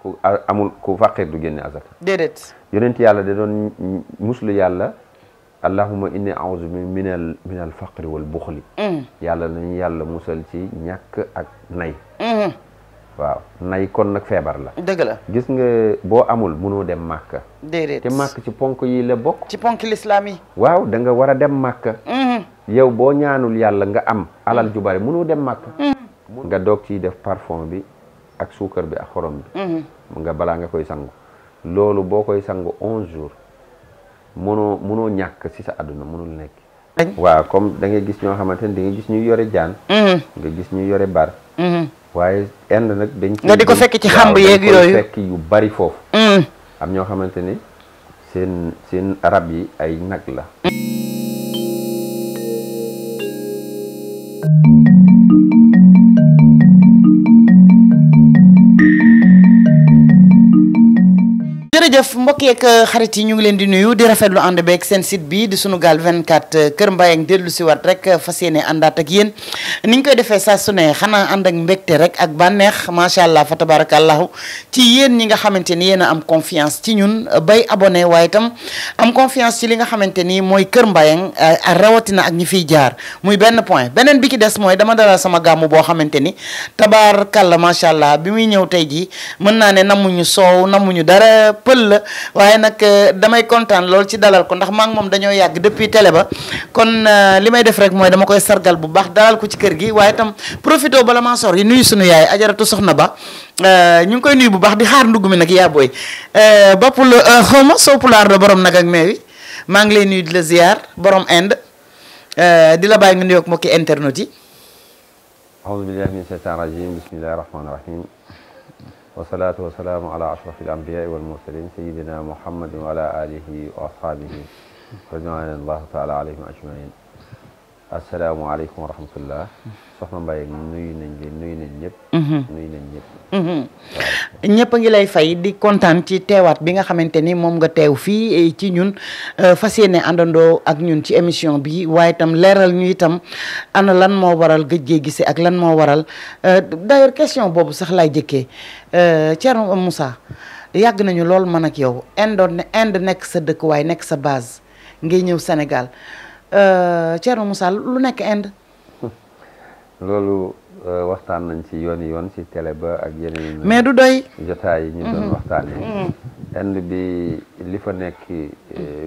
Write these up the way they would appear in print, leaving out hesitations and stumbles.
ku amul ku faqir du génne azaka déedéet yonent yàlla da doon muslu yàlla allahumma inni a'udhu minal faqri wal buxli yàlla nañu yàlla musal ci ñàkk ak nay waaw nay kon nag feebar la dëgg la gis nga boo amul mënoo dem màkka déedéet te màkk ci ponk yi la bokk ci ponk l'islam yi waaw da nga war a dem màkka yow boo ñaanul yàlla nga am alal ju bari mënoo dem màkka nga doog ciy def parfum bi ak suukar bi ak xorom bi nga balaa nga koy sangu loolu boo koy sangu 11 jours mënoo ñàkk ci sa àdduna mënul nekk waaw comme da ngay gis ñoo xamante ne da ngay gis ñuy yore jaan nga gis ñuy yore bar waaye Inde nag dañ nga di ko fekk ci xamb yeeg yooyu fekk yu bari foofu am ñoo xamante ni seen rab yi ay nag la jërëjëf mbokk yeeg xarit yi ñu ngi leen di nuyu di rafetlu ànd beeg seen site bi di Sunugal 24 Kër Mbayang dellu si waat rek fas yéene àndaat ak yéen ni ñu koy defee saa su ne xanaa ànd ak mbégte rek ak bànneex macha allah fa tabarakallahu ci yéen ñi nga xamante ni yéen a am confiance ci ñun bay abonné waaye itam am confiance ci li nga xamante ni mooy Kër Mbayang rawatina ak ñi fiy jaar muy benn point beneen bi ki des mooy dama dalal sama gàmmu boo xamante ni tabarakallah macha allah bi muy ñëw tey jii mën naa ne namuñu soow namuñu dara pël la waaye nag damay kontaan lool ci dalal ko ndax maa ngi moom dañoo yàgg depuis télé ba kon li may def rek mooy dama koy sargal bu baax dalal ko ci kër gi waaye itam profité bala maa sor yi nuyu sunu yaay ajaratu soxna ba ñu ngi koy nuyu bu baax di xaar ndugg mi nag yaa booy boppul xawma soo pulaar la borom nag ak meewi maa ngi lay nuyu di la ziar borom Inde di la bàyyi nga nuyoog mbokki internet yi a'udhu billahi min shaytan rajim bismillahi rahmani rahim wasalaatu wasalaamu ala ashraf al-anbiyaa wal mursalin sayyidina muhammadin wa ala alihi wa ashabihi ridwanullahi taala alayhim ajmain assalaamu aleykum wa rahmatullah soxna Mbaye nuyu nañ leen nuyu nañ ñëpp nuyu nañ ñëpp ñëpp a ngi lay fay di kontaan ci teewaat bi nga xamante ni moom nga teew fii ci ñun fas yéene àndandoo ak ñun ci émission bi waaye itam leeral ñu itam ana lan moo waral gëj gee gisee ak lan moo waral d'ailleurs question boobu sax laay jëkkee Thierno Moussa yàgg nañu lool man ak yow Inde nekk sa dëkk waaye nekk sa base ngay ñëw Sénégal Thierno Moussa lu nekk Inde loolu waxtaan nañ ci yoon ci télé ba ak yeneen mais du doy jotaay yi ñu doon waxtaanee Inde bi li fa nekk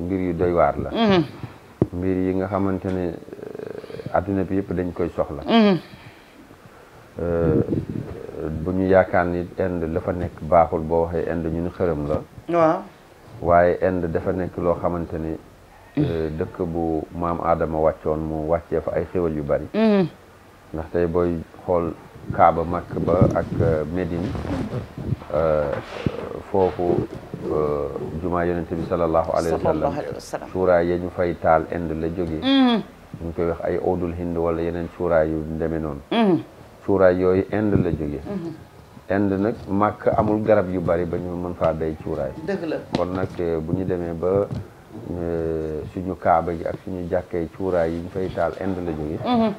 mbir yu doy waar la mbir yi nga xamante ne adduna bi yëpp dañ koy soxla bu ñu yaakaar ni Inde la fa nekk baaxul boo waxee Inde ñu ni xërëm la waaw waaye Inde dafa nekk loo xamante ni dëkk bu maam Adama wàccoon mu wàccee fa ay xéwal yu bari ndax tey booy xool Kaaba Makka ba ak Médine foofu jumaa yonente bi sallallahu alayhi wa sallam cuuraay ya ñu fay taal Inde la jógee ñu koy wax ay oudul hind wala yeneen cuuraay yu demee noonu cuuraay yooyu Inde la jógee Inde nag Makka amul garab yu bari ba ñu mën faa bay cuuraay dëgg la kon nag bu ñu demee ba suñu kaaba gi ak suñu jàkkee cuuraay yi ñu fay taal Inde la jóge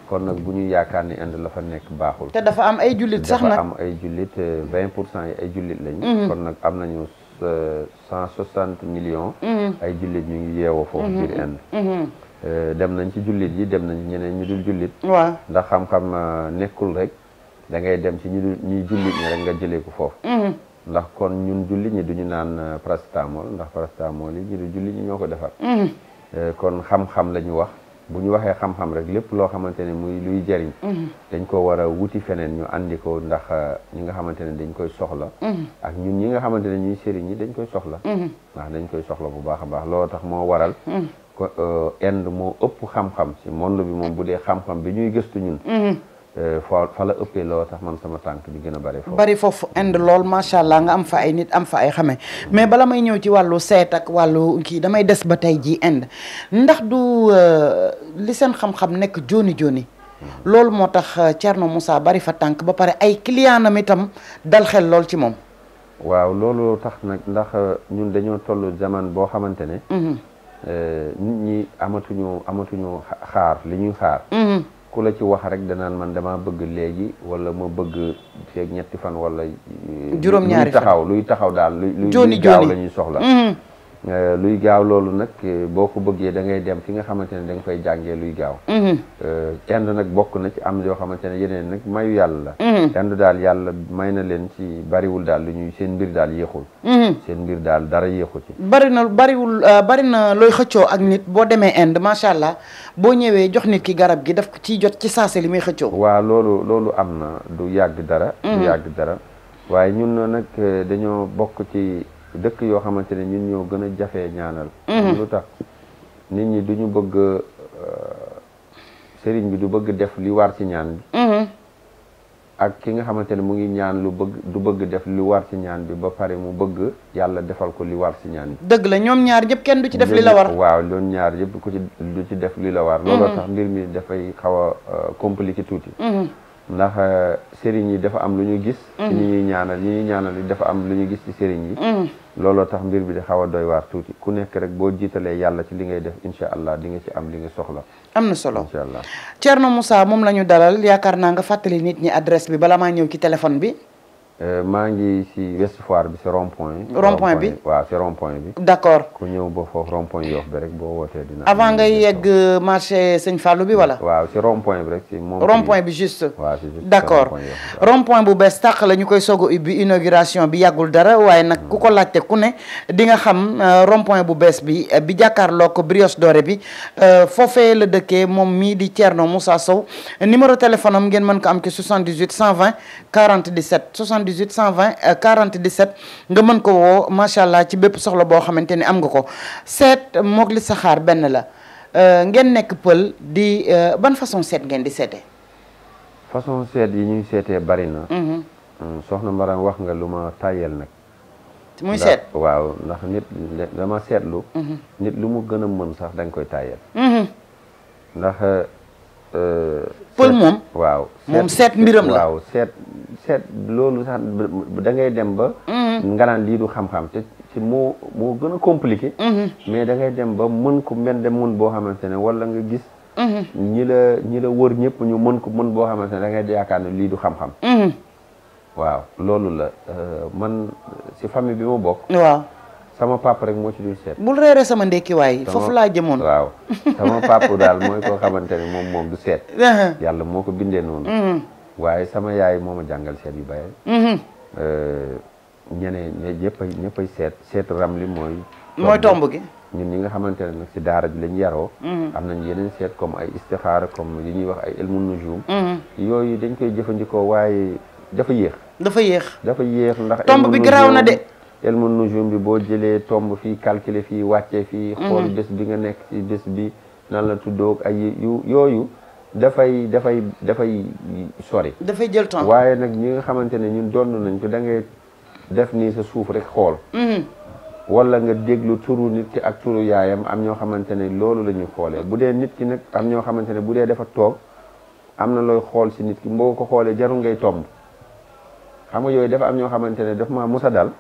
kon nag bu ñu yaakaar ni Inde la fa nekk baaxul te dafa am ay jullit sax nag dafa am ay jullit 20% yi ay jullit lañ kon nag am nañu 160 millions ay jullit ñu ngi yeewoo foofu biir Inde dem nañ ci jullit yi dem nañ ñeneen ñu dul jullit waaw ndax xam-xam nekkul rek da ngay dem ci ñuy jullit ñi rek nga jëlee ko foofu ndax kon ñun jullit ñi duñu naan paracetamol ndax paracetamol yi ñu du jullit ñi ñoo ko defar kon xam-xam la ñu wax bu ñu waxee xam-xam rek lépp loo xamante ne muy luy jariñ dañ ko war a wuti feneen ñu andi ko ndax ñi nga xamante ne dañ koy soxla ak ñun ñi nga xamante ne ñuy sëriñ ñi dañ koy soxla ndax dañ koy soxla bu baax a baax loolu tax moo waral ko Inde moo ëpp xam-xam ci monde bi moom bu dee xam-xam bi ñuy gëstu ñun fa la ëppee loo tax man sama tànk bi gën a bari foofu Inde lool macha allah nga am fa ay nit am fa ay xame mais bala may ñëw ci wàllu seet ak wàllu kii damay des ba tey jii Inde ndax du li seen xam-xam nekk joni joni loolu moo tax Thierno Moussa bari fa tànk ba pare ay client am itam dal xel lool ci moom waaw loolu tax nag ndax ñun dañoo toll zaman boo xamante ne nit ñi amatuñu xaar li ñuy xaar ku la ci wax rek danaan man dama bëgg léegi wala ma bëgg feeg ñetti fan wala juróom-ñaari fan luy taxaw daal luy jooni gaaw la ñuy soxla luy gaaw loolu nag boo ko bëggee da ngay dem fi nga xamante ne da nga fay jàngee luy gaaw Inde nag bokk na ci am yoo xamante ne yeneen nag mayu yàlla la Inde daal yàlla may na leen ci bariwul daal lu ñuy seen mbir daal yéexul seen mbir daal dara yéexu ci bari na looy xëccoo ak nit boo demee Inde macha allah boo ñëwee jox nit ki garab gi daf ko ciy jot ci saase li muy xëccoo waaw loolu am na du yàgg dara waaye ñun nag dañoo bokk ci dëkk yoo xamante ne ñun ñoo gën a jafee ñaanal lu tax nit ñi duñu bëgg sëriñ bi du bëgg def li war ci ñaan bi ak ki nga xamante ne mu ngi ñaan du bëgg def li war ci ñaan bi ba pare mu bëgg yàlla defal ko li war ci ñaan bi dëgg la ñoom ñaar yëpp kenn du ci def li la war waaw ñoom ñaar yëpp ku ci du ci def li la war looloo tax mbir mi dafay xaw a compliqué tuuti ndax sëriñ yi dafa am lu ñu gis ci ñi ñuy ñaanal yi dafa am lu ñu gis ci sëriñ yi looloo tax mbir bi di xaw a doy waar tuuti ku nekk rek boo jiitalee yàlla ci li ngay def incha allah di nga ci am li nga soxla am na solo incha allah Thierno Moussa moom la ñu dalal yaakaar naa nga fàttali nit ñi adresse bi bala maa ñëw ci téléphone bi maa ngi si West Foire bi si rond point bi waaw si rond point bi d'accord ku ñëw ba foofu rond point Yoff bi rek boo wootee dina avant ngay yegg marché Sëñ Fallou bi wala waaw si rond point bi rek si moom rond point bi juste waaw si juste d'accord rond point bu bees tàq la ñu koy soog a ubbi inauguration bi yàggul dara waaye nag ku ko laajte ku ne di nga xam rond point bu bees bi jàkkaarloo ko brioche dorée bi foofee la dëkkee moom mii di Thierno Moussa Sow numéro téléphone am ngeen mën ko am ci 78 120 47 78 120 47 nga mën ko woo macha allah ci bépp soxla boo xamante ni am nga ko seet moog li saxaar benn la ngeen nekk pël di ban façon seet ngeen di seete façon seet yi ñuy seetee bari na soxna Mbaram wax nga lu ma tàyyel nag muy seet waaw ndax nit dama seetlu nit lu mu gën a mën sax da nga koy tàyyel ndax pël moom waaw moom seet mbiram la waaw seet loolu sax da ngay dem ba nga naan lii du xam-xam te ci moo gën a compliqué mais da ngay dem ba mën ko mën boo xamante ne wala nga gis ñi la wër ñëpp ñu mën ko mën boo xamante ne da ngay yaakaar ne lii du xam-xam waaw loolu la man si famille bi ma bokk waaw sama papa rek moo ci dul seet bul reere sama ndekki waay foofu laa jëmoon waaw sama papa daal mooy koo xamante ne moom du seet yàlla moo ko bindee noonu waaye sama yaay moo ma jàngal seet yu bare ñeneen ñëppay seet ramli mooy tomb gi ñun ñi nga xamante ne nag si daara bi lañ yaroo am nañ yeneen seet comme ay istixaara comme li ñuy wax ay ilmu nujum yooyu dañ koy jëfandikoo waaye dafa yéex ndax tomb bi garaaw na de ilmu nujum bi boo jëlee tomb fii calculer fii wàcce fii xool bés bi nga nekk ci bés bi nan la tuddoog ay yooyu dafay sori dafay jël temps waaye nag ñi nga xamante ne ñun donn nañ ko da ngay def nii sa suuf rek xool wala nga déglu turu nit ki ak turu yaayam am ñoo xamante ne loolu la ñuy xoolee bu dee nit ki nag am ñoo xamante ne bu dee dafa toog am na looy xool si nit ki boo ko xoolee jarul ngay tomb xam nga yooyu dafa am ñoo xamante ne daf maa musa dal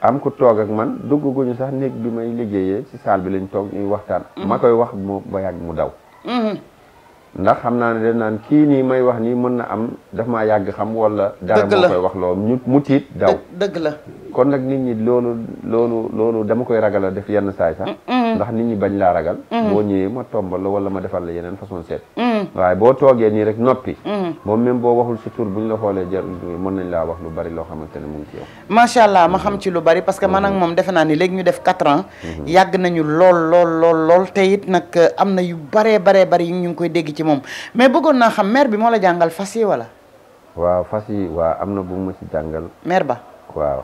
am ku toog ak man dugg guñu sax néeg bi may liggéeyee ci salle bi lañ toog ñuy waxtaan ma koy wax mu ba yàgg mu daw ndax xam naa ne dañ naan kii nii may wax nii mën na am daf maa yàgg xam wala dara moo koy wax loolu mu tiit daw dëgg la kon nag nit ñi loolu dama koy ragal a def yenn saay sax ndax nit ñi bañ laa ragal boo ñëwee ma tombal la wala ma defal la yeneen façon seet waaye boo toogee nii rek noppi moom même boo waxul si tur bu ñu la xoolee jar mën nañ laa wax lu bari loo xamante ne mu ngi ci yow macha allah ma xam ci lu bari parce que man ak moom defe naa ni léegi ñu def 4 ans yàgg nañu lool te it nag am na yu baree bari ñu ngi koy dégg ci moom mais bëggoon naa xam mère bi moo la jàngal fas yi wala waaw fas yi waaw am na bu ma ci jàngal mère ba waaw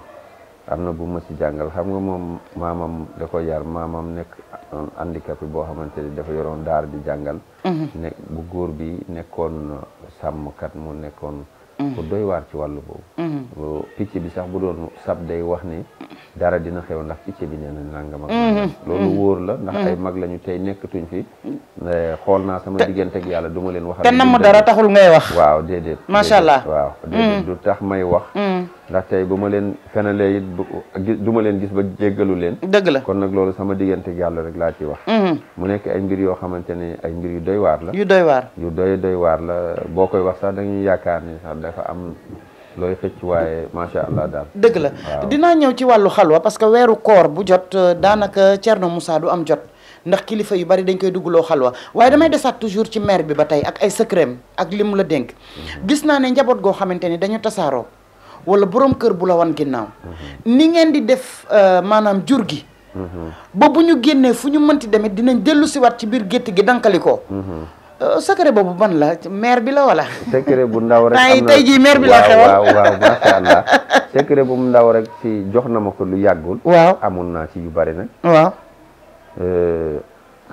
am na bu ma ci jàngal xam nga moom maamam da ko yar maamam nekk handicapé boo xamante ni dafa yoroon daara di jàngal nekk bu góor bi nekkoon sàmmkat mu nekkoon ku doy waar ci wàllu boobu picc bi sax bu doon sab day wax ni dara dina xew ndax picc bi nee na nangam ak loolu wóor la ndax ay mag lañu tey nekkatuñ fi xool naa sama diggante ak yàlla du ma leen wax te namm dara taxul ngay wax waaw déedéet macha allah waaw déedéet du tax may wax ndax tey bu ma leen fenalee it du ma leen gis ba jéggalu leen dëgg la kon nag loolu sama diggante ak yàlla rek laa ci wax mu nekk ay mbir yoo xamante ne ay mbir yu doy waar la yu doy waar yu doy waar la boo koy wax sax dañuy yaakaar ni sax dafa am looy xëcc waaye macha allah daal dëgg la dinaa ñëw ci wàllu xalwa parce que weeru koor bu jot daanaka Thierno Moussa du am jot ndax kilifa yu bari dañ koy duggloo xalwa waaye damay desaat toujours ci maire bi ba tey ak ay secret ak li mu la dénk gis naa ne njaboot goo xamante ni dañu tasaaroo wala borom kër bu la wan ginnaaw ni ngeen di def maanaam jur gi ba bu ñu génnee fu ñu mënti demit dinañ dellu siwaat ci biir gétt gi dankali ko secret boobu ban la maire bi la wala secret bu ndaw rek am na tey jii maire bi la xewal waaw macha allah secret bu mu ndaw rek ci jox na ma ko lu yàggul waaw amoon naa ci yu bari nag waaw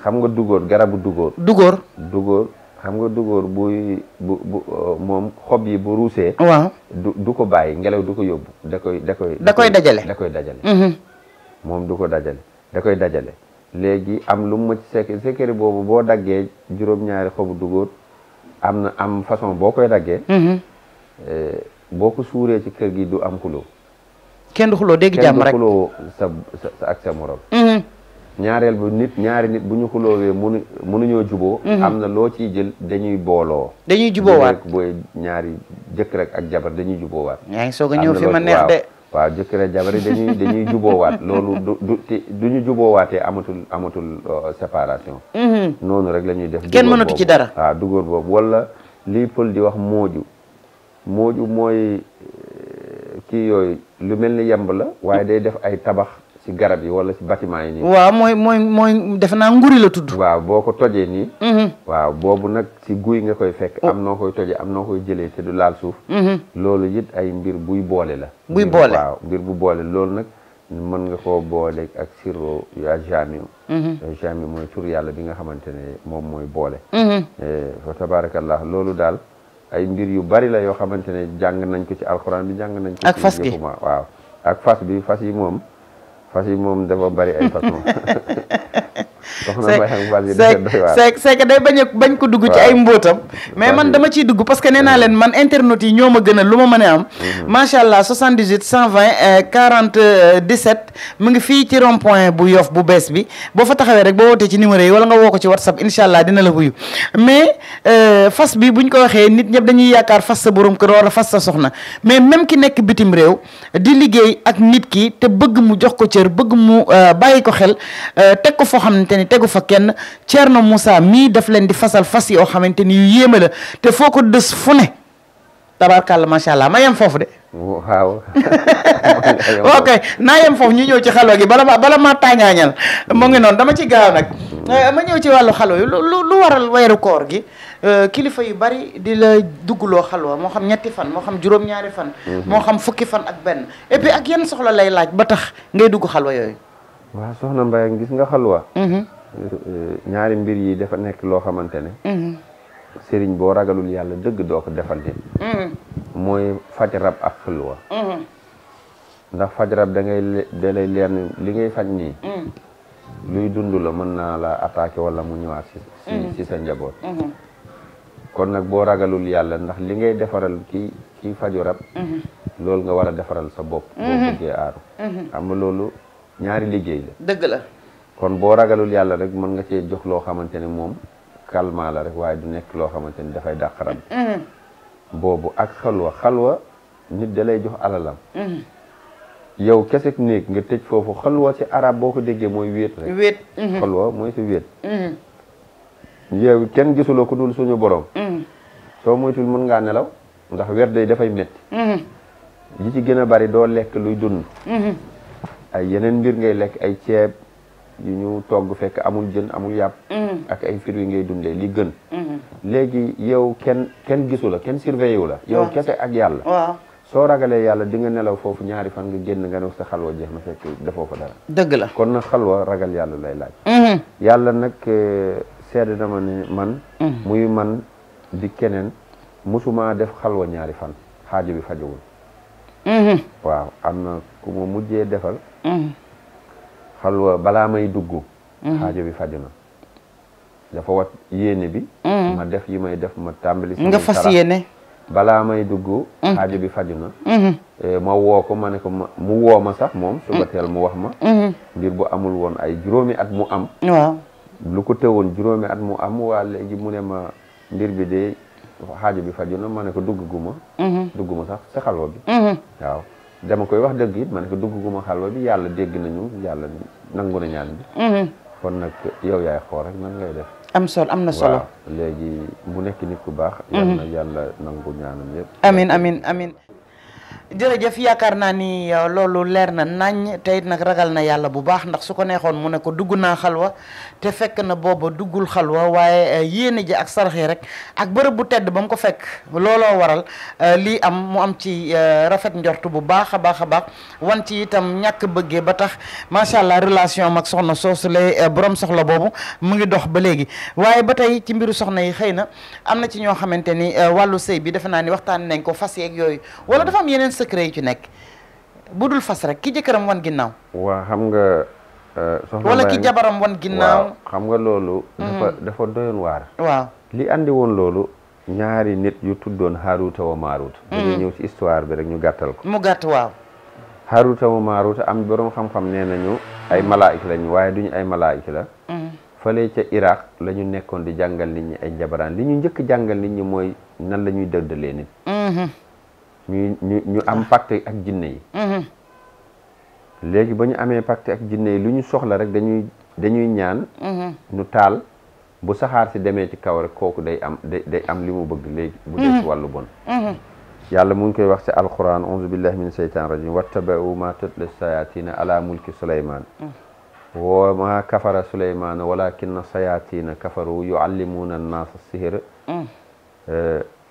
xam nga dugóor garabu dugóor xam nga dugóor bu moom xob yi bu ruusee waaw du ko bàyyi ngelaw du ko yóbbu da koy dajale moom du ko dajale da koy dajale léegi am lu mu ma ci secret boobu boo daggee juróom-ñaari xobu dugóor am façon boo koy daggee boo ko suuree ci kër gi du am xuloo kenn du xuloo dégg jàmm rek kenn du xuloo sa ak sa morom ñaareel bu ñaari nit bu ñu xuloowee mënuñoo juboo am na loo ciy jël dañuy booloo dañuy juboowaat booy ñaari jëkkër ak jabar dañuy juboowaat yaa ngi soog a ñëw fi ma neex de waaw jëkkër ak jabar yi dañuy juboowaat loolu du ñu juboowaatee amatul séparation noonu rek la ñuy def kenn mënatu ci dara waaw dugóor boobu wala lii pël di wax mooju mooy kii yooyu lu mel ni yemb la waaye day def ay tabax ci garab yi wala ci bâtiment yi nii waaw mooy defe naa nguri la tudd waaw boo ko tojee nii waaw boobu nag ci guy nga koy fekk am noo koy tojee am noo koy jëlee te du laal suuf loolu it ay mbir buy boole la waaw mbir bu boole loolu nag mën nga koo boole ak sirro ya jami mooy tur yàlla bi nga xamante ne moom mooy boole fa tabarakallah loolu daal ay mbir yu bari la yoo xamante ne jàng nañ ko ci alxuraan bi jàng nañ ko ak fas gi waaw ak fas yi moom dafa bari ay façon c'est que day bañ ko dugg ci ay mbóotam mais man dama ciy dugg parce que nee naa leen man internautes yi ñoo ma gën a lu ma mën a am macha allah 78 120 40 17 mu ngi fii ci rond point bu Yoff bu bees bi boo fa taxawee rek boo wootee ci numéro yi wala nga woo ko ci WhatsApp incha allah dina la wuyu mais fas bi buñ ko waxee nit ñëpp dañuy yaakaar fas sa borom kër wala fas sa soxna mais même ki nekk bitim réew di liggéey ak nit ki te bëgg mu jox ko cër bëgg mu bàyyi ko xel teg ko foo xamante ni tegu fa kenn Thierno Moussa mii daf leen di fasal fas yoo xamante ni yu yéeme la te foo ko dës fu ne tabarkàlla macha allah ma yem foofu de. waaw. ok naa yem foofu ñu ñëw ci xalwa gi bala maa tàngaañal mu ngi noonu dama ci gaaw nag ma ñëw ci wàllu xalwa yi lu waral weeru koor gi kilifa yu bari di la duggloo xalwa moo xam ñetti fan moo xam juróom-ñaari fan. moo xam fukki fan ak benn et puis ak yenn soxla lay laaj ba tax ngay dugg xalwa yooyu. waaw soxna Mbaye gis nga xalwa ñaari mbir yi dafa nekk loo xamante ne sëriñ boo ragalul yàlla dëgg doo ko defal nit mooy faj rab ak xalwa ndax faj rab da lay leer li ngay faj nii luy dund la mën naa la attaqué wala mu ñëwaat si sa njaboot kon nag boo ragalul yàlla ndax li ngay defaral kii faju rab loolu nga war a defaral sa bopp boo bëggee aaru xam nga loolu ñaari liggéey la dëgg la kon boo ragalul yàlla rek mën nga cee jox loo xamante ne moom calmant la rek waaye du nekk loo xamante ni dafay dàq rab boobu ak xalwa nit da lay jox alalam yow kese néeg nga tëj foofu xalwa ci arab boo ko déggee mooy wéet rek xalwa mooy si wéet yow kenn gisuloo ku dul suñu borom soo moytul mën ngaa nelaw ndax werd day dafay metti li ci gën a bari doo lekk luy dund ay yeneen mbir ngay lekk ay ceeb yu ñu togg fekk amul jën amul yàpp ak ay fruits ngay dundee li gën léegi yow kenn gisu la kenn surveillé wu la yow kese ak yàlla waaw soo ragalee yàlla di nga nelaw foofu ñaari fan nga génn nga ne sa xalwa jeex na fekk defoo fa dara dëgg la kon nag xalwa ragal yàlla lay laaj yàlla nag seede na ma ne man muy man di keneen musuma def xalwa ñaari fan xaajo bi fajowul waaw am na ku ma mujjee defal xalwa balaa may dugg xaajo bi faju na dafa wat yéene bi ma def yi may def ma tàmbali si nga fas yéene balaa may dugg xaajo bi faju na ma woo ko ma ne ko mu woo ma sax moom suba teel mu wax ma ngir bu amul woon ay juróomi at mu am waaw lu ko teewoon juróomi at mu am waa léegi mu ne ma mbir bi de xaajo bi faju na ma ne ko dugguma sax sa xalwa bi waaw dama koy wax dëgg it ma ne ko dugguma xalwa bi yàlla dégg nañu yàlla nangu na ñaan bi kon nag yow yaay xool rek nan ngay def am na solo waaw léegi mu nekk nit ku baax yal na yàlla nangu ñaanam yëpp amin jërëjëf yaakaar naa ni loolu leer na nañ te it nag ragal na yàlla bu baax ndax su ko neexoon mu ne ko dugg naa xalwa te fekk na booba duggul xalwa waaye yéene ji ak sarax yi rek ak bërëb bu tedd ba mu ko fekk looloo waral lii am mu am ci rafet njort bu baax a baax wan ci itam ñàkk bëggee ba tax macha allah relation am ak soxna soosu lay borom soxla boobu mu ngi dox ba léegi waaye ba tey ci mbiru soxna yi xëy na am na ci ñoo xamante ni wàllu sëy bi defe naa ni waxtaan nañ ko fas yeeg yooyu wala dafa am yeneen secret yu ci nekk bu dul fas rek ki jëkkëram wan ginnaaw waa xam nga soxna wala ki jabaram wan ginnaaw xam nga loolu dafa doyoon waar waaw li andi woon loolu ñaari nit yu tuddoon Haaruta wa Maaruta dañuy ñëw ci histoire bi rek ñu gàttal ko mu gàtt waaw Haaruta wa Maaruta am borom xam-xam nee nañu ay malaayika lañu waaye duñu ay malaayika la fële ca Iraq la ñu nekkoon di jàngal nit ñi ay njabaraan li ñu njëkk jàngal nit ñi mooy nan la ñuy dëddalee nit ñu am pacte ak jinne yi léegi ba ñu amee pacte ak jinne yi lu ñu soxla rek dañuy ñaan ñu taal bu saxaar si demee ci kaw rek kooku day am li mu bëgg léegi bu dee ci wàllu bon yàlla mu ngi koy wax ci alquran auzu billahi min shaytan rajim wattaba'u ma tutla sayatina ala mulki suleyman wa ma kafara suleyman walakinna sayatina kafaru yuallimuna an-nasa sihir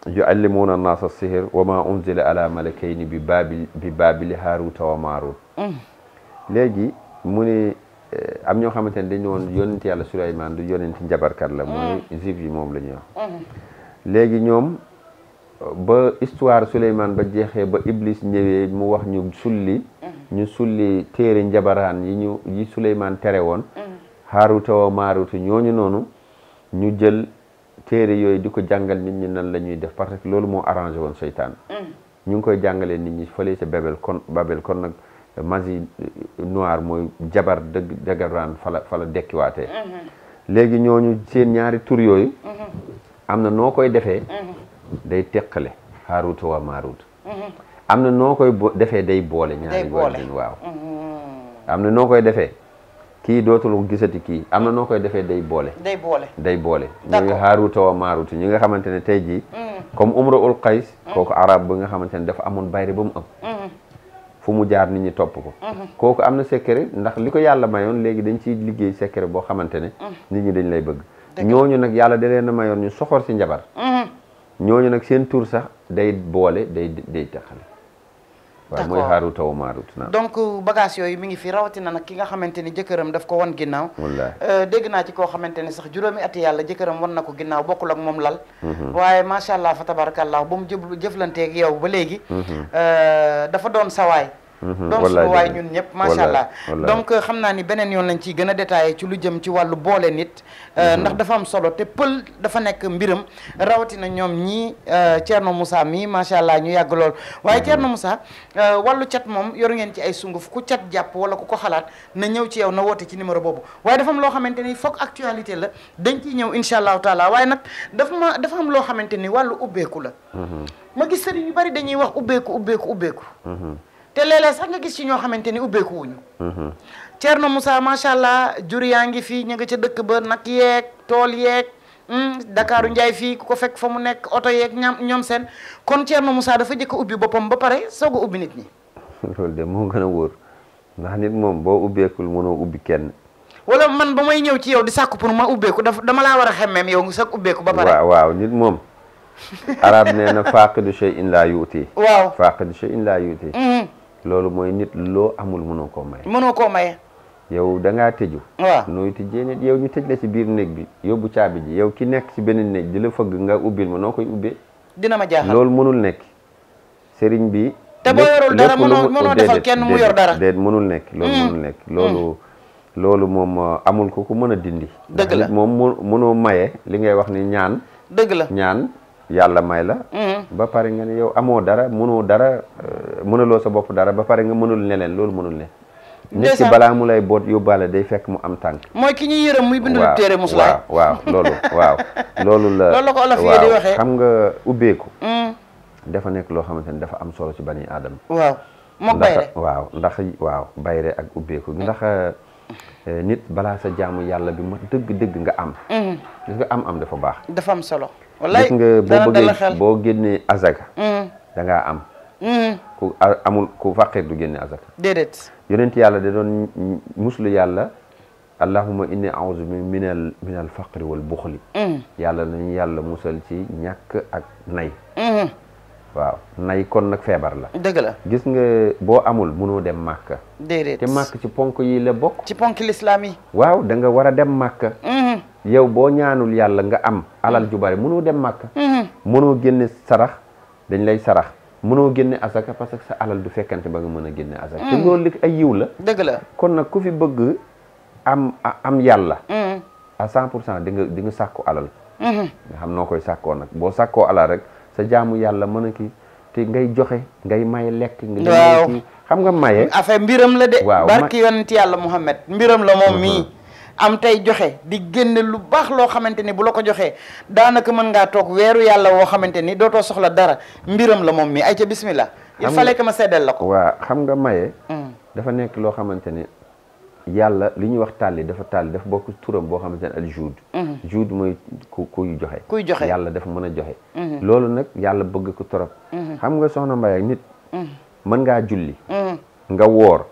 yuallimuna an-nasa as-sihr wa ma unzila ala malakayni bi babil haruta wa marut léegi mu ne am ñoo xamante ne dañu woon yonent yàlla Suleymaan du yonent njabarkat la mooy juif yi moom la ñuy wax léegi ñoom ba histoire Suleymaan ba jeexee ba Iblis ñëwee mu wax ñu sulli téere njabaraan yi Suleymaan tere woon haruta wa marut ñooñu noonu ñu jël téere yooyu di ko jàngal nit ñi nan la ñuy def parce que loolu moo arrangé woon seytaan ñu ngi koy jàngalee nit ñi fële ca Babel kon nag magie noire mooy jabar dëggaraan fala dekkiwaatee léegi ñooñu seen ñaari tur yooyu am na noo koy defee day teqale Haaruta wa Maaruta am na noo koy defee day boole ñaari wàllin waaw am na noo koy defee kii dootul gisati kii am na noo koy defee day boole ñooy Haaruta wa Maaruta ñi nga xamante ne tey jii comme Umru Qays kooku arab ba nga xamante ne dafa amoon bayre ba mu ëpp fu mu jaar nit ñi topp ko kooku am na secret ndax li ko yàlla mayoon léegi dañ ciy liggéey secret boo xamante ne nit ñi dañ lay bëgg ñooñu nag yàlla da leen a mayoon ñu soxor si njabar ñooñu nag seen tur sax day boole day taxale waaw mooy Haaruta wa Maaruta na donc bagage yooyu mi ngi fi rawatina nag ki nga xamante ni jëkkëram daf ko wan ginnaaw wallaahi dégg naa ci koo xamante ni sax juróomi ati yàlla jëkkëram wan na ko ginnaaw bokkul ak moom lal waaye macha allah fa tabarakallah ba mu jëflanteeg yow ba léegi dafa doon sawaay doon suñu waay ñun ñëpp macha allah donc xam naa ni beneen yoon lañ ciy gën a détaillé ci lu jëm ci wàllu boole nit ndax dafa am solo te pël dafa nekk mbiram rawatina ñoom ñii Thierno Moussa mii macha allah ñu yàgg lool waaye Thierno Moussa wàllu cat moom yor ngeen ci ay sunguf ku cat jàpp wala ku ko xalaat na ñëw ci yow na woote ci numéro boobu waaye dafa am loo xamante ni foog actualité la dañ ciy ñëw incha allahu taala waaye nag dafa am loo xamante ni wàllu ubbeeku la ma gis sëriñ yu bari dañuy wax ubbeeku te léeg-léeg sax nga gis ci ñoo xamante ni ubbeeku wuñu Thierno Moussa macha allah jur yaa ngi fii ñu nga ca dëkk ba nag yeeg tool yeeg Dakaaru Njaay fii ku ko fekk fa mu nekk oto yeeg ñoom seen kon Thierno Moussa dafa jëkk ubbi boppam ba pare soog a ubbi nit ñi loolu de moo gën a wóor ndax nit moom boo ubbeekul mënoo ubbi kenn wala man ba may ñëw ci yow di sàkku pour ma ubbeeku dama laa war a xemmeem yow nga sax ubbeeku ba pare waaw nit moom arab nee na faaqidu shay'in laa yuuti waaw faaqidu shay'in laa yuuti loolu mooy nit loo amul mënoo koo maye yow da ngaa tëju waaw nooy tëjee nit yow ñu tëj la ci biir néeg bi yóbbu caabi ji yow ki nekk ci beneen néeg di la fëgg nga ubbil ma noo koy ubbee dina ma jaaxal loolu mënul nekk sëriñ bi te boo yorul dara mënoo defal kenn mu yor dara. déet mënul nekk loolu mënul nekk loolu moom amul ko ku mën a dindi. dëgg la moom mënoo maye li ngay wax ni ñaan. dëgg la ñaan yàlla may la. ba pare nga ne yow amoo dara mënoo dara mënuloo sa bopp dara ba pare nga mënul ne leen loolu mënul ne. nit ki balaa mu lay boot yóbbaale day fekk mu am tànk. mooy ki ñuy yërëm muy bindu téere muslaay. waaw loolu loolu la ko olof yi di waxee. xam nga ubbeeku. dafa nekk loo xamante ni dafa am solo ci bani aadama. waaw moom bayre ndax bayre ak ubbeeku ndax nit balaa sa jaamu yàlla bi ma dëgg nga am. gis nga am dafa baax. dafa am solo. wallaay gis nga boo génnee azaka. da ngaa am. ku amul ku faqir du génne azaka. déedéet. yonent yàlla da doon muslu yàlla allahumma inni a'udhu minal faqri wal buxli. yàlla nañu yàlla musal ci ñàkk ak nay. waaw nay kon nag feebar la. dëgg la gis nga boo amul mënoo dem màkka. déedéet te màkk ci ponk yi la bokk. ci ponk lislaam yi. waaw da nga war a dem màkka. yow boo ñaanul yàlla nga am alal ju bari mënoo dem màkka. mënoo génne sarax dañ lay sarax. mënoo génne asaka parce que sa alal du fekkante ba nga mën a génne asaka. te loolu li ay yiw la. dëgg la kon nag ku fi bëgg am yàlla. à 100% di nga sàkku alal. nga xam noo koy sàkkoo nag boo sàkkoo alal rek sa jaamu yàlla mën a kii te ngay joxe ngay maye lekk. waaw kii xam nga maye. affaire mbiram la de. waaw barki yonent yàlla Muhammad mbiram la moom mii. am tey joxe di génne lu baax loo xamante ni bu la ko joxee daanaka mën ngaa toog weeru yàlla woo xamante ni dootoo soxla dara mbiram la moom mi ay ca bismillah il fallait que ma seddal la ko. waaw xam nga maye. dafa nekk loo xamante ni yàlla li ñuy wax tàlli dafa bokk turam boo xamante ne al juud. juud mooy kuy joxe. yàlla dafa mën a joxe. loolu nag yàlla bëgg ko torop. xam nga soxna Mbaye ak nit. mën ngaa julli. nga woor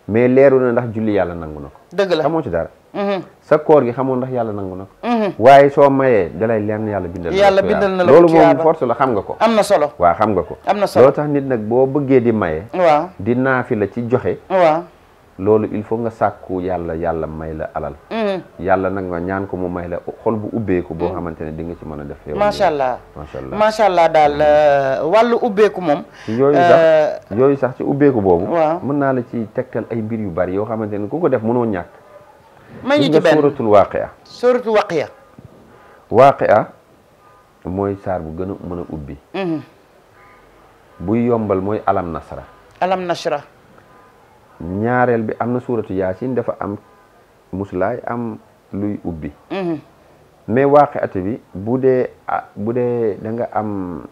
mais leeru na ndax julli yàlla nangu na ko. dëgg la xamoo ci dara. sa koor gi xamoo ndax yàlla nangu na ko. waaye soo mayee dalay leen yàlla bindal na la loolu moom force la xam nga ko. am na solo waaw xam nga ko. am na solo loolu tax nit nag boo bëggee di maye. waaw di naafi la ci joxe. waaw loolu il faut nga sàkku yàlla may la alal. yàlla nag nga ñaan ko mu may la xol bu ubbeeku boo xamante ne di nga ci mën a def. yow macha allah daal wàllu ubbeeku moom. yooyu sax ci ubbeeku boobu. waaw mën naa la ci tegtal ay mbir yu bari yoo xamante ne ku ko def mënoo ñàkk. may ñu ci benn suratul waaqia mooy saar bu gën a mën a ubbi. buy yombal mooy alam nasra. ñaareel bi am na suuratu yaasin dafa am muslaay am luy ubbi. mais waaqi'atu bi bu dee da nga am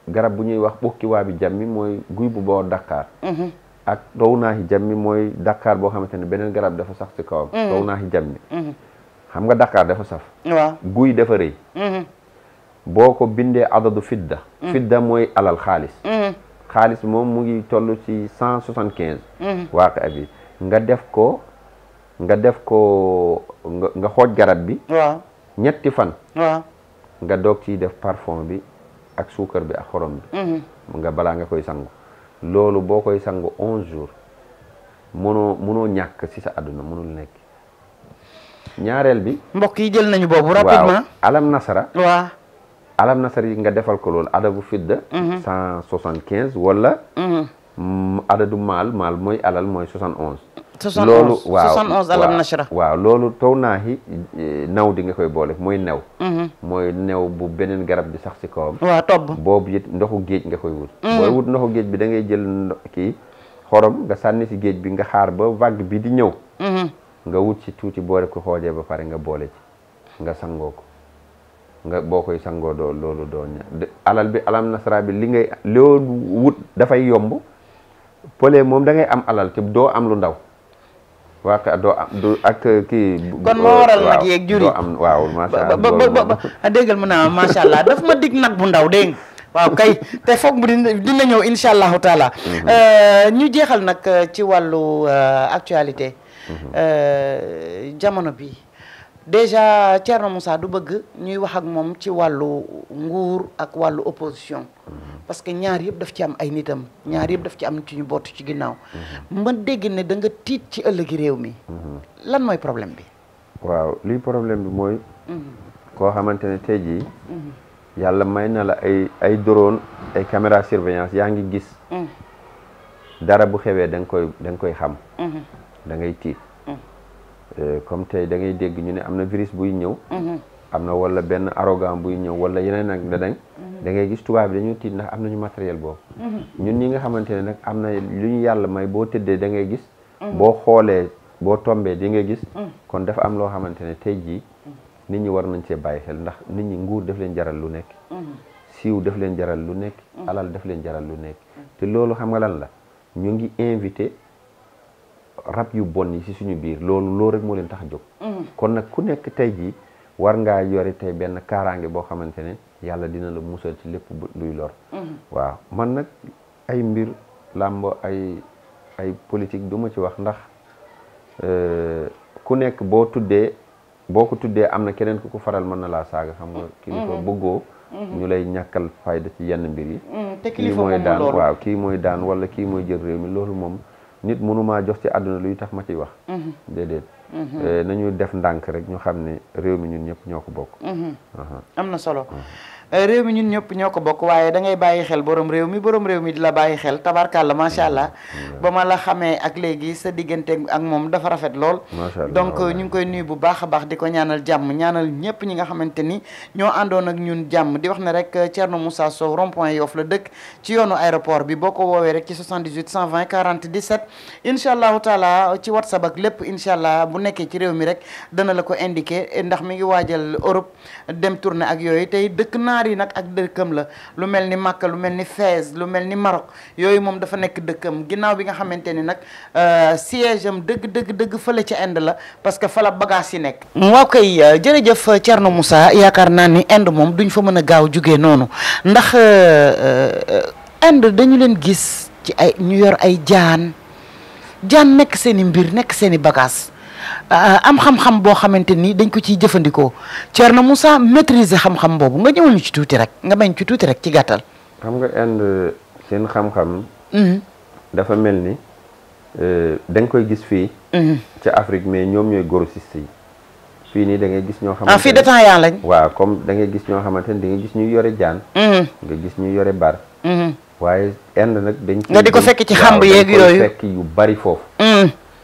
garab bu ñuy wax bukki waa bi jàmmi mooy guy bu boo Dakar. ak doow naaxi jàmmi mooy Dakar boo xamante ne beneen garab dafa sax ci kawam. doow naaxi jàmmi. xam nga Dakar dafa saf. waaw guy dafa rëy. boo ko bindee adadu fidda. fidda mooy alal xaalis. xaalis moom mu ngi toll ci 175. waaqia bi nga def ko nga xooj garab bi. waaw ñetti fan. waaw nga doog ciy def parfum bi ak suukar bi ak xorom bi. nga balaa nga koy sangu. loolu boo koy sangu 11 jours mënoo ñàkk ci sa àdduna mënul nekk. ñaareel bi. mbokk yi jël nañu boobu rapidement. alam nasara. waaw. alam nasara yi nga defal ko loolu adabu fidda. 175 wala. adadu maal mooy alal mooy 71. 71 loolu waaw 71 alam nasara. waaw loolu taw naaxi naw di nga koy boole mooy new. mooy new bu beneen garab di sax ci kawam. waaw tobb boobu it ndoxu géej nga koy wut. booy wut ndoxu géej bi da ngay jël kii xorom nga sànni ci géej bi nga xaar ba vague bi di ñëw. nga wut ci tuuti boole ko xoojee ba pare nga boole ci nga sangoo ko nga boo koy sangoo loolu doo alal bi alam nasara bi li ngay loolu wut dafay yomb pële moom da ngay am alal te doo am lu ndaw. waa doo am ak kii. kon moo waral nag yeeg jur yi doo am waaw macha allah déggal mu naa macha allah daf ma dig nag bu ndaw dégg waaw kay te foog mu dina ñëw incha allahu taala. ñu jeexal nag ci wàllu actualité. jamono bi déjà Thierno Moussa du bëgg ñuy wax ak moom ci wàllu nguur ak wàllu opposition. parce que ñaar yëpp daf ci am ay nitam ñaar yëpp daf ci am ci ñu bootu ci ginnaaw. ma dégg ne da nga tiit ci ëllëgi réew mi. lan mooy problème bi. waaw lii problème bi mooy. koo xamante ne tey jii. yàlla may na la ay drone ay caméra surveillance yaa ngi gis dara bu xewee da nga koy xam da ngay tiit comme tey da ngay dégg ñu ne am na virus buy ñëw am na wala benn arrogant buy ñëw wala yeneen ak da ngay gis tubaab bi dañu tiit ndax am nañu matériel boobu ñun ñi nga xamante ne nag am na lu ñu yàlla may boo tëddee da ngay gis boo xoolee boo tombee di nga gis kon dafa am loo xamante ne tey jii nit ñi war nañ cee bàyyi xel ndax nit ñi nguur daf leen jaral lu nekk siiw daf leen jaral lu nekk alal daf leen jaral lu nekk te loolu xam nga lan la ñu ngi invité rab yu bon yi ci suñu biir loolu rek moo leen tax a jóg kon nag ku nekk tey jii war ngaa yore tey benn kaaraange boo xamante ne yàlla dina la musal ci lépp luy lor waaw man nag ay mbir làmb ay politique du ma ci wax ndax ku nekk boo ko tuddee am na keneen ku ko faral mën na laa saaga xam nga kilifa bëggoo ñu lay ñàkkal fayda ci yenn mbir yi kii mooy daan waaw kii mooy daan wala kii mooy jël réew mi loolu moom nit mënumaa jox ci àdduna luy tax ma ciy wax déedéet nañu def ndànk rek ñu xam ne réew mi ñun ñëpp ñoo ko bokk am na solo réew mi ñun ñëpp ñoo ko bokk waaye da ngay bàyyi xel borom réew mi di la bàyyi xel tabarkàlla macha allah ba ma la xamee ak léegi sa diggante ak moom dafa rafet lool donc ñu ngi koy nuyu bu baax a baax di ko ñaanal jàmm ñaanal ñëpp ñi nga xamante ni ñoo àndoon ak ñun jàmm di wax ne rek Thierno Moussa Sow rond-point Yoff la dëkk ci yoonu aéroport bi boo ko woowee rek ci 78 120 40 17 incha allahu taala ci WhatsApp ak lépp incha allah bu nekkee ci réew mi rek dana la ko indiqué ndax mi ngi waajal Europe dem tournée ak yooyu tey dëkk naar yi nag ak dëkkam la lu mel ni Makka lu mel ni Fès lu mel ni Maroc yooyu moom dafa nekk dëkkam ginnaaw bi nga xamante ni nag siège am dëgg fële ca Inde la parce que fa la bagage yi nekk waaw kay jërëjëf Thierno Moussa yaakaar naa ni Inde moom duñ fa mën a gaaw jugee noonu ndax Inde dañu leen gis ci ay ñu yor ay jaan nekk seen i mbir nekk seen i bagage am xam-xam boo xamante ni dañ ko ciy jëfandikoo Thierno Moussa maîtriser xam-xam boobu nga ñëwal ñu ci tuuti rek nga bañ ci tuuti rek ci gàttal. xam nga Inde seen xam-xam. dafa mel ni dañ koy gis fii. ci Afrique mais ñoom ñooy grossiste yi fii nii da ngay gis ñoo xamante ne fii détaillant lañ. waaw comme da ngay gis ñoo xamante ne da ngay gis ñuy yore jaan. nga gis ñuy yore bar. waaye Inde nag dañ. nga di ko fekk ci xamb yeeg yooyu fekk yu bari foofu.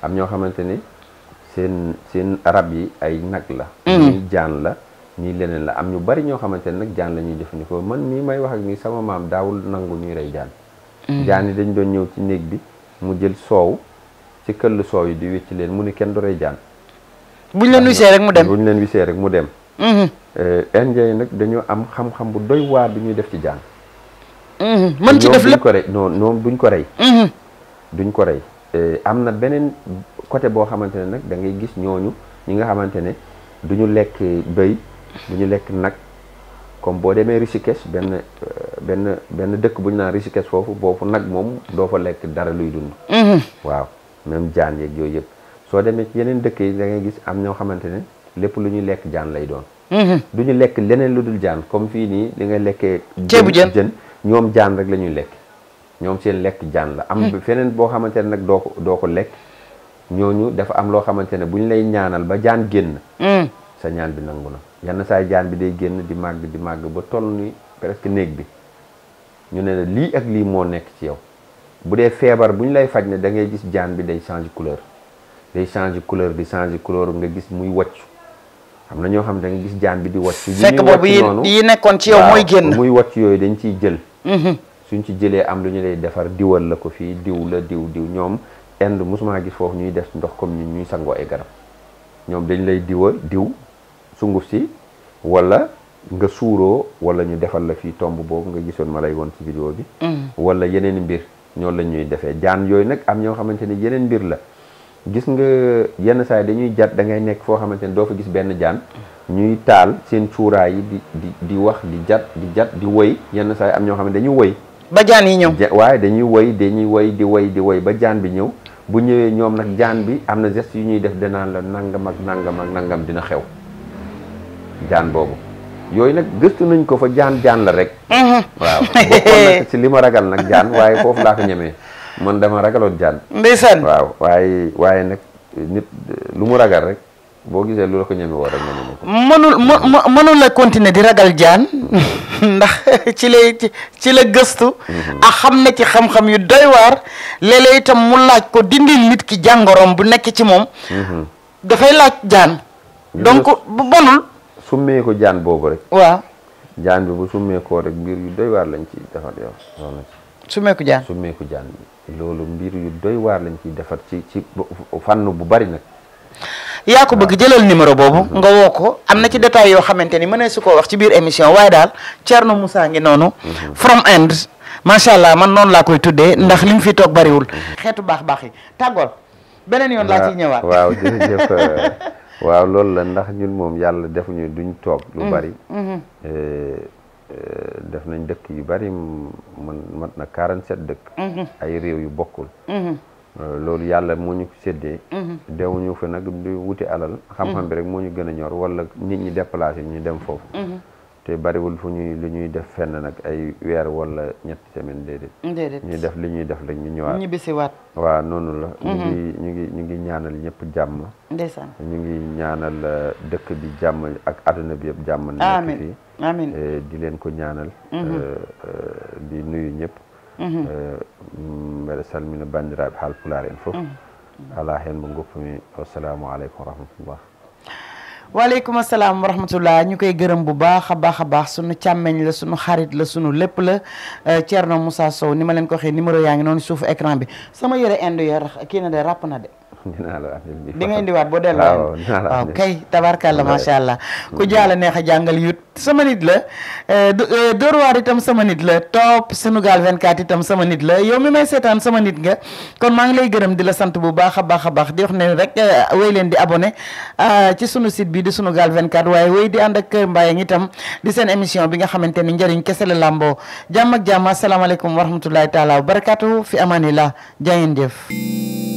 am ñoo xamante ni. seen rab yi ay nag la ñii jaan la ñii leneen la am ñu bari ñoo xamante ne nag jaan la ñuy jëfandikoo man mii may wax ak nii sama maam daawul nangu ñuy rey jaan jaan yi dañ doon ñëw ci néeg bi mu jël soow ci këll soow yi di wécc leen mu ni kenn du rey jaan buñ leen wisee rek mu dem indien yi nag dañoo am xam-xam bu doy waar bi ñuy def ci jaan mën ci def lépp ko rey non ñoom duñ ko rey am na beneen côté boo xamante ne nag da ngay gis ñooñu ñi nga xamante ne du ñu lekk bëy du ñu lekk nag comme boo demee Rishikesh benn dëkk bu ñu naan Rishikesh foofu nag moom doo fa lekk dara luy dund waaw même jaan yeeg yooyu yëpp soo demee ci yeneen dëkk yi da ngay gis am ñoo xamante ne lépp lu ñuy lekk jaan lay doon du ñu lekk leneen lu dul jaan comme fii nii li nga lekkee ceebu jën ñoom jaan rek la ñuy lekk ñoom seen lekk jaan la am feneen boo xamante ne nag doo ko lekk ñooñu dafa am loo xamante ne bu ñu lay ñaanal ba jaan génn sa ñaan bi nangu na yenn saa jaan bi day génn di màgg ba toll ni presque néeg bi ñu ne la lii ak lii moo nekk ci yow bu dee feebar bu ñu lay faj ne da ngay gis jaan bi day changer couleur di changer couleur nga gis muy waccu am na ñoo xam ne da nga gis jaan bi di waccu fekk boobu yi nekkoon ci yow mooy génn muy waccu yooyu dañ ciy jël suñ ci jëlee am lu ñu lay defar diwal la ko fii diw ñoom Inde mosuma gis foofu ñuy def ndox comme ñuy sangoo ay garab ñoom dañ lay diw sunguf si wala nga suuroo wala ñu defal la fii tomb boobu nga gisoon ma lay woon ci vidéo bi wala yeneen mbir ñoom lañ ñuy defee jaan yooyu nag am ñoo xamante ne yeneen mbir la gis nga yenn saa yi dañuy jat da ngay nekk foo xamante ne doo fa gis benn jaan ñuy taal seen cuuraay yi di wax di jat di woy yenn saa yi am ñoo xam ne dañuy woy ba jaan yi ñëw waaye dañuy woy di woy ba jaan bi ñëw bu ñëwee ñoom nag jaan bi am na geste yu ñuy def danaan la nangam dina xew jaan boobu yooyu nag gëstu nañ ko fa jaan la rek waaw bokkoon nag ci li ma ragal nag jaan waaye foofu laa ko ñemee man dama ragaloon jaan ndeysaan waaw waaye nag nit lu mu ragal rek boo gisee lu la ko ñeme woo rek nga ñeme mënul la continuer di ragal jaan ndax ci la gëstu ak xam na ci xam-xam yu doy waar léeg-léeg itam mu laaj ko dindil nit ki jàngoroom bu nekk ci moom dafay laaj jaan donc bu bonul summee ko jaan boobu rek waaw jaan bi bu summee koo rek mbir yu doy waar lañ ciy defar yow summeeku jaan bi loolu mbir yu doy waar lañ ciy defar ci fànn bu bari nag yaa ko bëgg jëlal numéro boobu nga woo ko am na ci détail yoo xamante ni mënee su ko wax ci biir émission waaye daal Thierno Moussa ngi noonu from Inde macha allah man noonu laa koy tuddee ndax li mu fi toog bariwul xeetu baax yi tàggool beneen yoon laa ciy ñëwaat waaw jërëjëf waaw loolu la ndax ñun moom yàlla defuñu duñ toog lu bari def nañ dëkk yu bari mat na 47 dëkk ay réew yu bokkul loolu yàlla moo ñu ko séddee dewuñu fa nag di wuti alal xam-xam bi rek moo ñu gën a ñor wala nit ñi déplacé ñu dem foofu te bariwul fu lu ñuy def fenn nag ay weer wala ñetti semaine déedéet ñuy def li ñuy def rek ñu ñëwaat ñibbisiwaat waaw noonu la ñu ngi ñaanal ñëpp jàmm ndeysaan ñu ngi ñaanal dëkk bi jàmm ak àdduna bi yëpp jàmm nekk fii amiin di leen ko ñaanal di nuyu ñëpp mbeɗa salmina bandiraɓe haalpulaar en fof ala hen mo goppumi wassalamu aleykum wa rahmatullah waaleykum asalaam wa rahmatullah ñu koy gërëm bu baax a baax sunu càmmeñ la sunu xarit la sunu lépp la Thierno Moussa Sow ni ma leen ko waxee numéro yaa ngi noonu suufu écran bi sama yëre indo ya kii na de ràpp na de di nga indiwaat boo delloo waaw kay tabarkàlla macha allah ku jaala neex a jàngal yut sama nit la Dóor waar itam sama nit la Top Sunugal 24 itam sama nit la yow mi may seetaan sama nit nga kon maa ngi lay gërëm di la sant bu baax a baax di wax ne rek wéy leen di abonné ci sunu site bi di Sunugal 24 waaye wéy di ànd ak Kër Mbayang itam di seen émission bi nga xamante ni njëriñ kese la làmboo jàmm ak jàmm asalaamaaleykum wa rahmatullahi taala wa barakatuhu fi amanillah jaa ngeen jëf